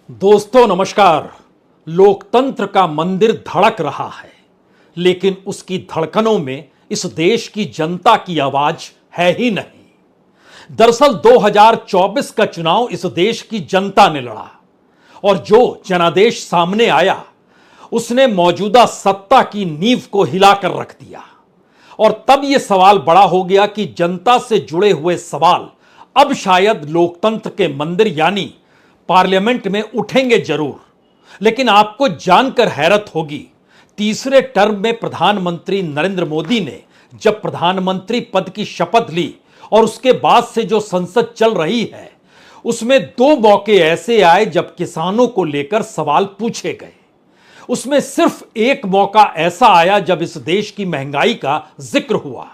दोस्तों नमस्कार। लोकतंत्र का मंदिर धड़क रहा है, लेकिन उसकी धड़कनों में इस देश की जनता की आवाज है ही नहीं। दरअसल 2024 का चुनाव इस देश की जनता ने लड़ा और जो जनादेश सामने आया उसने मौजूदा सत्ता की नींव को हिलाकर रख दिया। और तब यह सवाल बड़ा हो गया कि जनता से जुड़े हुए सवाल अब शायद लोकतंत्र के मंदिर यानी पार्लियामेंट में उठेंगे जरूर, लेकिन आपको जानकर हैरत होगी, तीसरे टर्म में प्रधानमंत्री नरेंद्र मोदी ने जब प्रधानमंत्री पद की शपथ ली और उसके बाद से जो संसद चल रही है उसमें दो मौके ऐसे आए जब किसानों को लेकर सवाल पूछे गए। उसमें सिर्फ एक मौका ऐसा आया जब इस देश की महंगाई का जिक्र हुआ।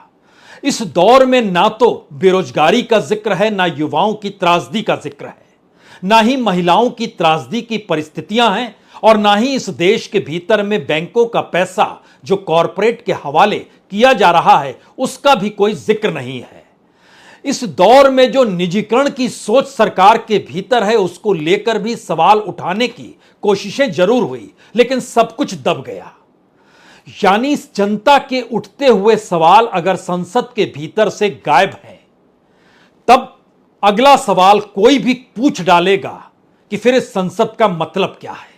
इस दौर में ना तो बेरोजगारी का जिक्र है, ना युवाओं की त्रासदी का जिक्र है, ना ही महिलाओं की त्रासदी की परिस्थितियां हैं और ना ही इस देश के भीतर में बैंकों का पैसा जो कॉरपोरेट के हवाले किया जा रहा है उसका भी कोई जिक्र नहीं है। इस दौर में जो निजीकरण की सोच सरकार के भीतर है उसको लेकर भी सवाल उठाने की कोशिशें जरूर हुई, लेकिन सब कुछ दब गया। यानी जनता के उठते हुए सवाल अगर संसद के भीतर से गायब हैं, तब अगला सवाल कोई भी पूछ डालेगा कि फिर इस संसद का मतलब क्या है।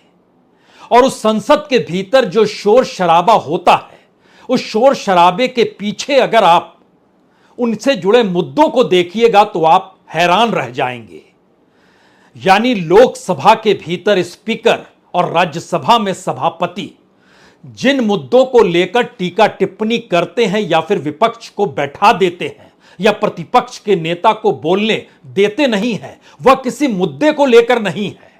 और उस संसद के भीतर जो शोर शराबा होता है, उस शोर शराबे के पीछे अगर आप उनसे जुड़े मुद्दों को देखिएगा तो आप हैरान रह जाएंगे। यानी लोकसभा के भीतर स्पीकर और राज्यसभा में सभापति जिन मुद्दों को लेकर टीका टिप्पणी करते हैं या फिर विपक्ष को बैठा देते हैं या प्रतिपक्ष के नेता को बोलने देते नहीं है, वह किसी मुद्दे को लेकर नहीं है,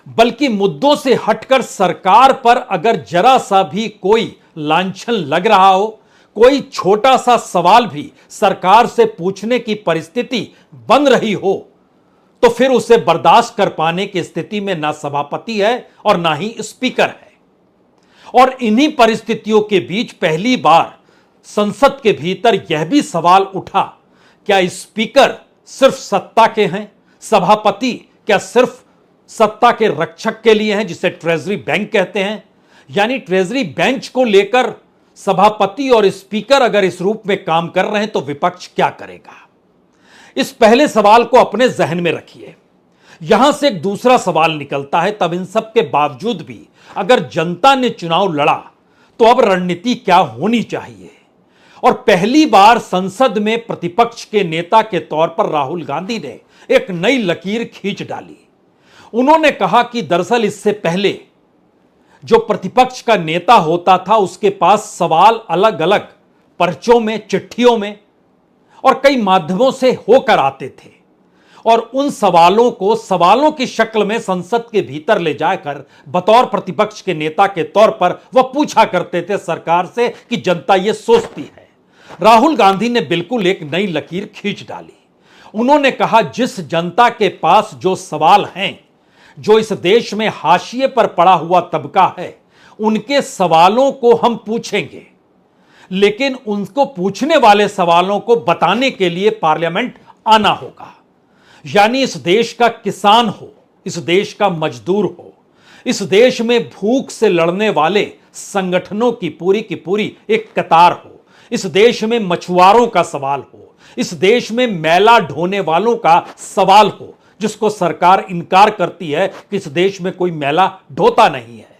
बल्कि मुद्दों से हटकर सरकार पर अगर जरा सा भी कोई लांछन लग रहा हो, कोई छोटा सा सवाल भी सरकार से पूछने की परिस्थिति बन रही हो, तो फिर उसे बर्दाश्त कर पाने की स्थिति में ना सभापति है और ना ही स्पीकर है। और इन्हीं परिस्थितियों के बीच पहली बार संसद के भीतर यह भी सवाल उठा, क्या स्पीकर सिर्फ सत्ता के हैं, सभापति क्या सिर्फ सत्ता के रक्षक के लिए हैं, जिसे ट्रेजरी बैंक कहते हैं। यानी ट्रेजरी बेंच को लेकर सभापति और स्पीकर अगर इस रूप में काम कर रहे हैं तो विपक्ष क्या करेगा। इस पहले सवाल को अपने जहन में रखिए। यहां से एक दूसरा सवाल निकलता है, तब इन सब के बावजूद भी अगर जनता ने चुनाव लड़ा तो अब रणनीति क्या होनी चाहिए। और पहली बार संसद में प्रतिपक्ष के नेता के तौर पर राहुल गांधी ने एक नई लकीर खींच डाली। उन्होंने कहा कि दरअसल इससे पहले जो प्रतिपक्ष का नेता होता था उसके पास सवाल अलग अलग पर्चों में, चिट्ठियों में और कई माध्यमों से होकर आते थे और उन सवालों को सवालों की शक्ल में संसद के भीतर ले जाकर बतौर प्रतिपक्ष के नेता के तौर पर वह पूछा करते थे सरकार से कि जनता यह सोचती है। राहुल गांधी ने बिल्कुल एक नई लकीर खींच डाली। उन्होंने कहा जिस जनता के पास जो सवाल हैं, जो इस देश में हाशिए पर पड़ा हुआ तबका है, उनके सवालों को हम पूछेंगे, लेकिन उनको पूछने वाले सवालों को बताने के लिए पार्लियामेंट आना होगा। यानी इस देश का किसान हो, इस देश का मजदूर हो, इस देश में भूख से लड़ने वाले संगठनों की पूरी एक कतार हो, इस देश में मछुआरों का सवाल हो, इस देश में मैला ढोने वालों का सवाल हो, जिसको सरकार इनकार करती है कि इस देश में कोई मैला ढोता नहीं है।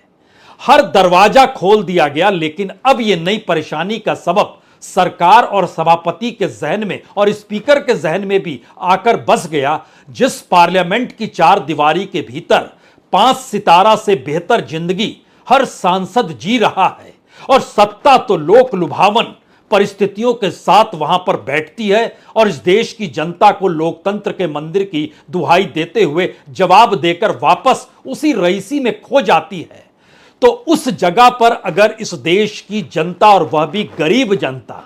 हर दरवाजा खोल दिया गया, लेकिन अब यह नई परेशानी का सबब सरकार और सभापति के जहन में और स्पीकर के जहन में भी आकर बस गया। जिस पार्लियामेंट की चार दीवारी के भीतर 5 सितारा से बेहतर जिंदगी हर सांसद जी रहा है और सत्ता तो लोक लुभावन परिस्थितियों के साथ वहां पर बैठती है और इस देश की जनता को लोकतंत्र के मंदिर की दुहाई देते हुए जवाब देकर वापस उसी रईसी में खो जाती है, तो उस जगह पर अगर इस देश की जनता, और वह भी गरीब जनता,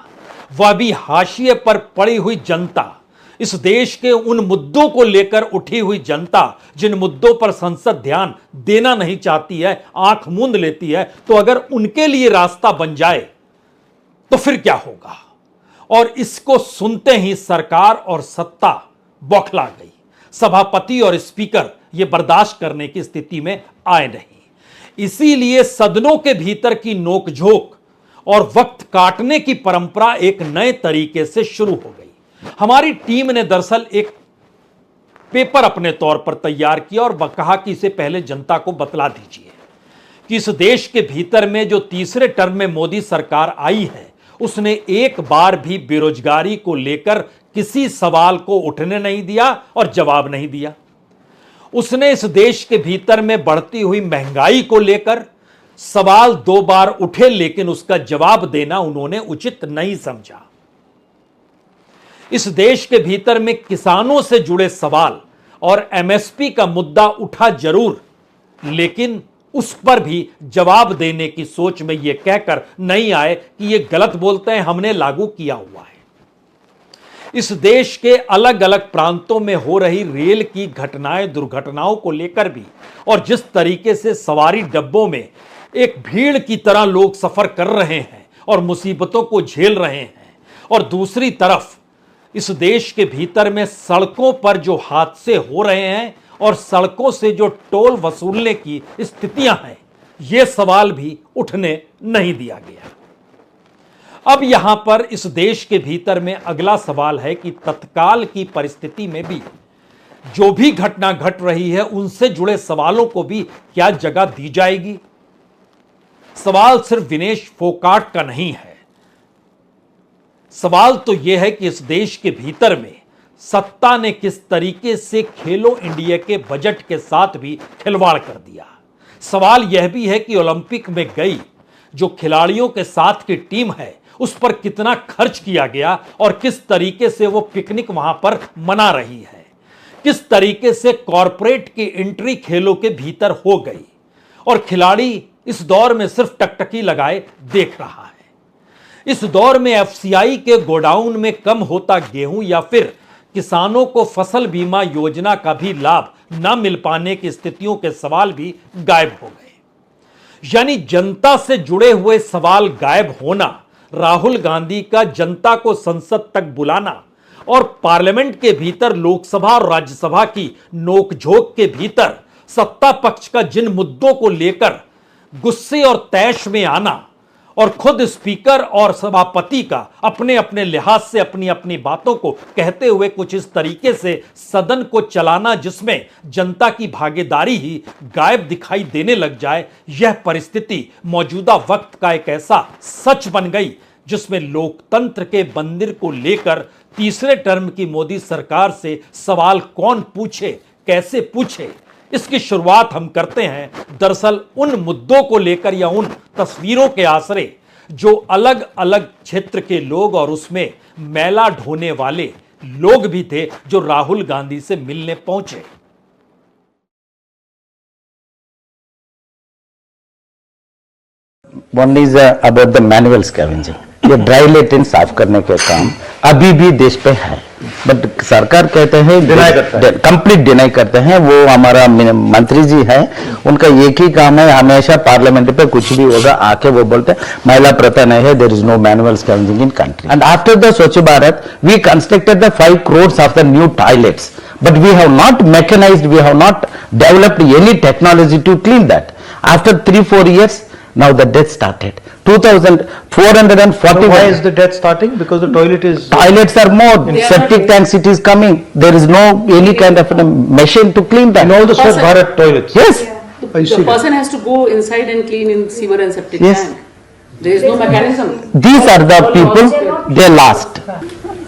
वह भी हाशिए पर पड़ी हुई जनता, इस देश के उन मुद्दों को लेकर उठी हुई जनता जिन मुद्दों पर संसद ध्यान देना नहीं चाहती है, आंख मूंद लेती है, तो अगर उनके लिए रास्ता बन जाए तो फिर क्या होगा। और इसको सुनते ही सरकार और सत्ता बौखला गई। सभापति और स्पीकर ये बर्दाश्त करने की स्थिति में आए नहीं। इसीलिए सदनों के भीतर की नोकझोंक और वक्त काटने की परंपरा एक नए तरीके से शुरू हो गई। हमारी टीम ने दरअसल एक पेपर अपने तौर पर तैयार किया और कहा कि इसे पहले जनता को बतला दीजिए कि इस देश के भीतर में जो तीसरे टर्म में मोदी सरकार आई है, उसने एक बार भी बेरोजगारी को लेकर किसी सवाल को उठने नहीं दिया और जवाब नहीं दिया। उसने इस देश के भीतर में बढ़ती हुई महंगाई को लेकर सवाल 2 बार उठे, लेकिन उसका जवाब देना उन्होंने उचित नहीं समझा। इस देश के भीतर में किसानों से जुड़े सवाल और एमएसपी का मुद्दा उठा जरूर, लेकिन उस पर भी जवाब देने की सोच में यह कहकर नहीं आए कि यह गलत बोलते हैं, हमने लागू किया हुआ है। इस देश के अलग अलग प्रांतों में हो रही रेल की घटनाएं, दुर्घटनाओं को लेकर भी, और जिस तरीके से सवारी डब्बों में एक भीड़ की तरह लोग सफर कर रहे हैं और मुसीबतों को झेल रहे हैं, और दूसरी तरफ इस देश के भीतर में सड़कों पर जो हादसे हो रहे हैं और सड़कों से जो टोल वसूलने की स्थितियां हैं, यह सवाल भी उठने नहीं दिया गया। अब यहां पर इस देश के भीतर में अगला सवाल है कि तत्काल की परिस्थिति में भी जो भी घटना घट रही है, उनसे जुड़े सवालों को भी क्या जगह दी जाएगी। सवाल सिर्फ विनेश फोगाट का नहीं है। सवाल तो यह है कि इस देश के भीतर में सत्ता ने किस तरीके से खेलो इंडिया के बजट के साथ भी खिलवाड़ कर दिया। सवाल यह भी है कि ओलंपिक में गई जो खिलाड़ियों के साथ की टीम है, उस पर कितना खर्च किया गया और किस तरीके से वो पिकनिक वहां पर मना रही है। किस तरीके से कॉरपोरेट की एंट्री खेलों के भीतर हो गई और खिलाड़ी इस दौर में सिर्फ टकटकी लगाए देख रहा है। इस दौर में एफसीआई के गोडाउन में कम होता गेहूं या फिर किसानों को फसल बीमा योजना का भी लाभ न मिल पाने की स्थितियों के सवाल भी गायब हो गए। यानी जनता से जुड़े हुए सवाल गायब होना, राहुल गांधी का जनता को संसद तक बुलाना और पार्लियामेंट के भीतर लोकसभा और राज्यसभा की नोकझोंक के भीतर सत्ता पक्ष का जिन मुद्दों को लेकर गुस्से और तैश में आना और खुद स्पीकर और सभापति का अपने अपने लिहाज से अपनी अपनी बातों को कहते हुए कुछ इस तरीके से सदन को चलाना जिसमें जनता की भागीदारी ही गायब दिखाई देने लग जाए, यह परिस्थिति मौजूदा वक्त का एक ऐसा सच बन गई जिसमें लोकतंत्र के मंदिर को लेकर तीसरे टर्म की मोदी सरकार से सवाल कौन पूछे, कैसे पूछे, इसकी शुरुआत हम करते हैं दरअसल उन मुद्दों को लेकर या उन तस्वीरों के आसरे जो अलग अलग क्षेत्र के लोग और उसमें मैला ढोने वाले लोग भी थे जो राहुल गांधी से मिलने पहुंचे। One is about the manual scavenging. ये ड्राई लेटिन साफ करने के काम अभी भी देश पे है, बट सरकार कहते हैं कंप्लीट डिनाई करते हैं। वो हमारा मंत्री जी है, उनका एक ही काम है, हमेशा पार्लियामेंट पे कुछ भी होगा आके वो बोलते हैं महिला प्रथा नहीं है, there is no manual scavenging in country. And after the Swachh Bharat we constructed the 5 crores of the new toilets, but we have not mechanised, we have not developed any technology to clean that. After 3-4 years now the death started. 2,440. So why is the death starting? Because the toilets are more, septic tanks it is coming. There is no any kind of a machine to clean that. in all the Swachh Bharat toilets. Yes. The person has to go inside and clean in sewer and septic Yes. tank. There is no mechanism. These are the people they lost.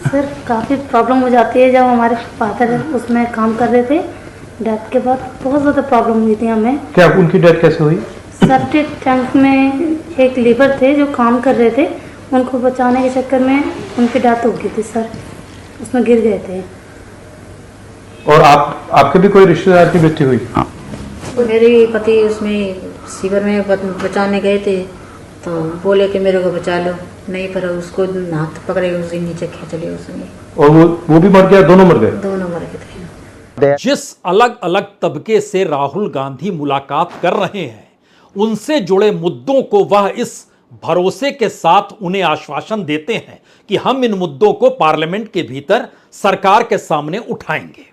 Sir काफ़ी problem हो जाती है। जब हमारे father उसमें काम कर रहे थे, डेथ के बाद बहुत ज़्यादा प्रॉब्लम हुई थी हमें। क्या उनकी डेथ कैसे हुई? सेप्टिक टैंक में एक लेबर थे जो काम कर रहे थे, उनको बचाने के चक्कर में उनकी डेथ हो गई थी सर, उसमें गिर गए थे। और आपके भी कोई रिश्तेदार की मृत्यु हुई? हाँ। मेरे पति उसमें सीवर में बचाने गए थे तो बोले कि मेरे को बचा लो, नहीं पर उसको हाथ पकड़े उसे नीचे खींच लिया उसने, और वो भी मर गया, दोनों मर गए? दोनों मर गए थे। जिस अलग अलग तबके से राहुल गांधी मुलाकात कर रहे हैं, उनसे जुड़े मुद्दों को वह इस भरोसे के साथ उन्हें आश्वासन देते हैं कि हम इन मुद्दों को पार्लियामेंट के भीतर सरकार के सामने उठाएंगे।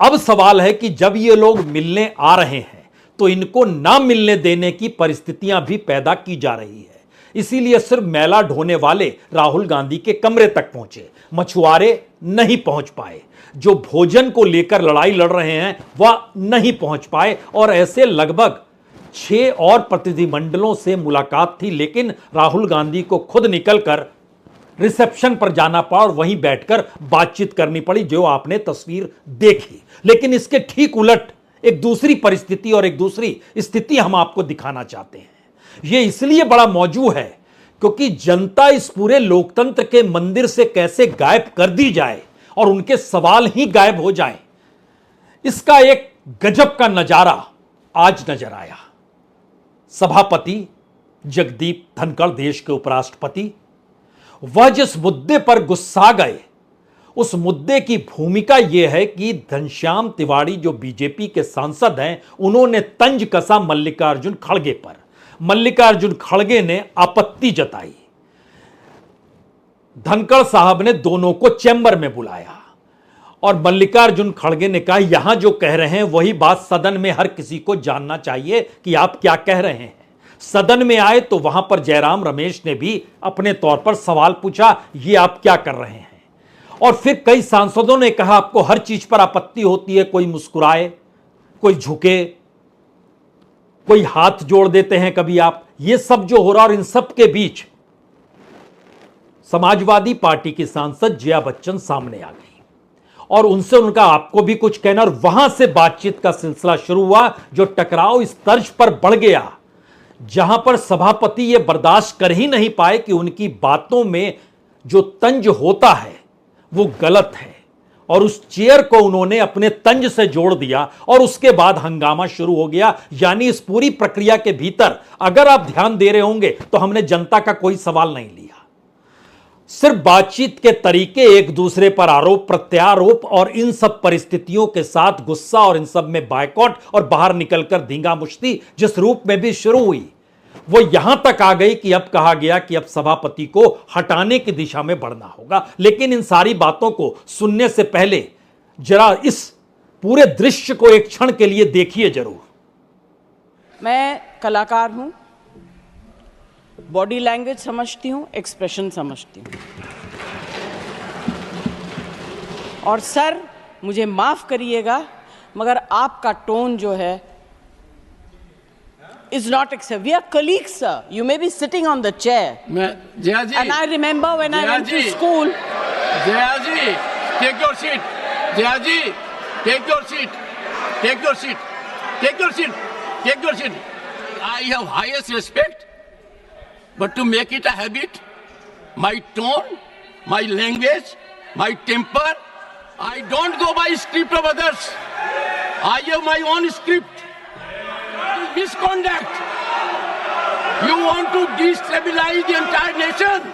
अब सवाल है कि जब ये लोग मिलने आ रहे हैं तो इनको ना मिलने देने की परिस्थितियां भी पैदा की जा रही है। इसीलिए सिर्फ मैला ढोने वाले राहुल गांधी के कमरे तक पहुंचे, मछुआरे नहीं पहुंच पाए, जो भोजन को लेकर लड़ाई लड़ रहे हैं वह नहीं पहुंच पाए, और ऐसे लगभग 6 और प्रतिनिधिमंडलों से मुलाकात थी, लेकिन राहुल गांधी को खुद निकलकर रिसेप्शन पर जाना पड़ा और वहीं बैठकर बातचीत करनी पड़ी, जो आपने तस्वीर देखी। लेकिन इसके ठीक उलट एक दूसरी परिस्थिति और एक दूसरी स्थिति हम आपको दिखाना चाहते हैं। यह इसलिए बड़ा मौजू है क्योंकि जनता इस पूरे लोकतंत्र के मंदिर से कैसे गायब कर दी जाए और उनके सवाल ही गायब हो जाएं, इसका एक गजब का नजारा आज नजर आया। सभापति जगदीप धनखड़, देश के उपराष्ट्रपति, वह जिस मुद्दे पर गुस्सा गए, उस मुद्दे की भूमिका यह है कि घनश्याम तिवारी जो बीजेपी के सांसद हैं, उन्होंने तंज कसा मल्लिकार्जुन खड़गे पर। मल्लिकार्जुन खड़गे ने आपत्ति जताई, धनखड़ साहब ने दोनों को चैम्बर में बुलाया और मल्लिकार्जुन खड़गे ने कहा यहां जो कह रहे हैं वही बात सदन में हर किसी को जानना चाहिए कि आप क्या कह रहे हैं। सदन में आए तो वहां पर जयराम रमेश ने भी अपने तौर पर सवाल पूछा, ये आप क्या कर रहे हैं। और फिर कई सांसदों ने कहा आपको हर चीज पर आपत्ति होती है, कोई मुस्कुराए, कोई झुके, कोई हाथ जोड़ देते हैं कभी आप, ये सब जो हो रहा। और इन सब के बीच समाजवादी पार्टी की सांसद जया बच्चन सामने आ गई और उनसे उनका आपको भी कुछ कहना, और वहां से बातचीत का सिलसिला शुरू हुआ, जो टकराव इस तर्ज पर बढ़ गया जहां पर सभापति ये बर्दाश्त कर ही नहीं पाए कि उनकी बातों में जो तंज होता है वो गलत है, और उस चेयर को उन्होंने अपने तंज से जोड़ दिया और उसके बाद हंगामा शुरू हो गया। यानी इस पूरी प्रक्रिया के भीतर अगर आप ध्यान दे रहे होंगे तो हमने जनता का कोई सवाल नहीं लिया, सिर्फ बातचीत के तरीके, एक दूसरे पर आरोप प्रत्यारोप और इन सब परिस्थितियों के साथ गुस्सा और इन सब में बायकॉट और बाहर निकलकर धींगा मुश्ती जिस रूप में भी शुरू हुई, वो यहां तक आ गई कि अब कहा गया कि अब सभापति को हटाने की दिशा में बढ़ना होगा। लेकिन इन सारी बातों को सुनने से पहले जरा इस पूरे दृश्य को एक क्षण के लिए देखिए जरूर। मैं कलाकार हूं, बॉडी लैंग्वेज समझती हूं, एक्सप्रेशन समझती हूं, और सर मुझे माफ करिएगा मगर आपका टोन जो है is not acceptable. We are colleagues, sir. You may be sitting on the chair. Jaya ji. And I remember when I went to school. Jaya ji, take your seat. Jaya ji, take your seat. Take your seat. Take your seat. Take your seat. I have highest respect, but to make it a habit, my tone, my language, my temper, I don't go by script of others. I have my own script. Misconduct. You want to destabilize the entire nation.